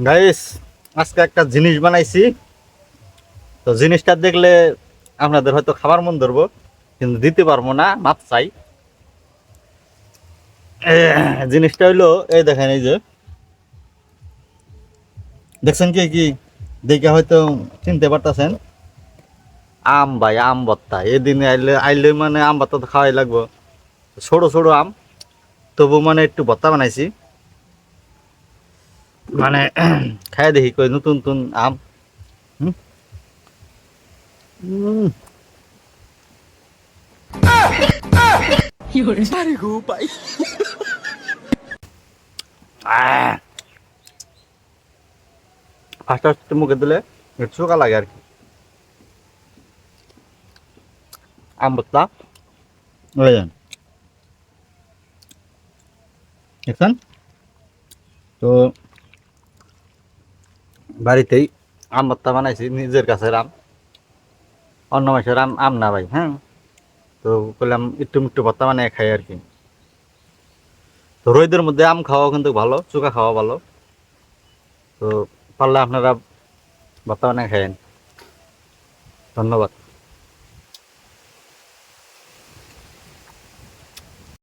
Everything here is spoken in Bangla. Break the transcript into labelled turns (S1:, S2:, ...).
S1: গাইস, আজকে একটা জিনিস বানাইছি। তো জিনিসটা দেখলে আপনাদের হয়তো খাবার মন ধরবো, কিন্তু দিতে পারবো না, মাপ চাই। জিনিসটা হইলো এই দেখেন, এই যে দেখছেন কি কি দেখে হয়তো চিনতে পারতেছেন। আম ভাই, আম ভর্তা। এদিনে আইলে আইলে মানে আম ভর্তা তো খাওয়াই লাগবো। ছোট ছোট আম, তবু মানে একটু ভর্তা বানাইছি। মানে খাই দেখি কই নতুন নতুন আম। হুম, হুম। ফার্স্ট ফার্স্ট মুখে দিলে একটু চোখা লাগে আর কি। আম ভর্তা ওই যে, দেখছেন তো, বাড়িতেই আম ভর্তা বানাইছি, নিজের কাছের আম। অন্য মাসের আম আম না ভাই, হ্যাঁ। তো বললাম একটু একটু ভর্তা বানিয়ে খাই আর কি। তো রোদের মধ্যে আম খাওয়া কিন্তু ভালো, চোখা খাওয়া ভালো। তো পারলে আপনারা ভর্তা বানিয়ে খাইয়েন। ধন্যবাদ।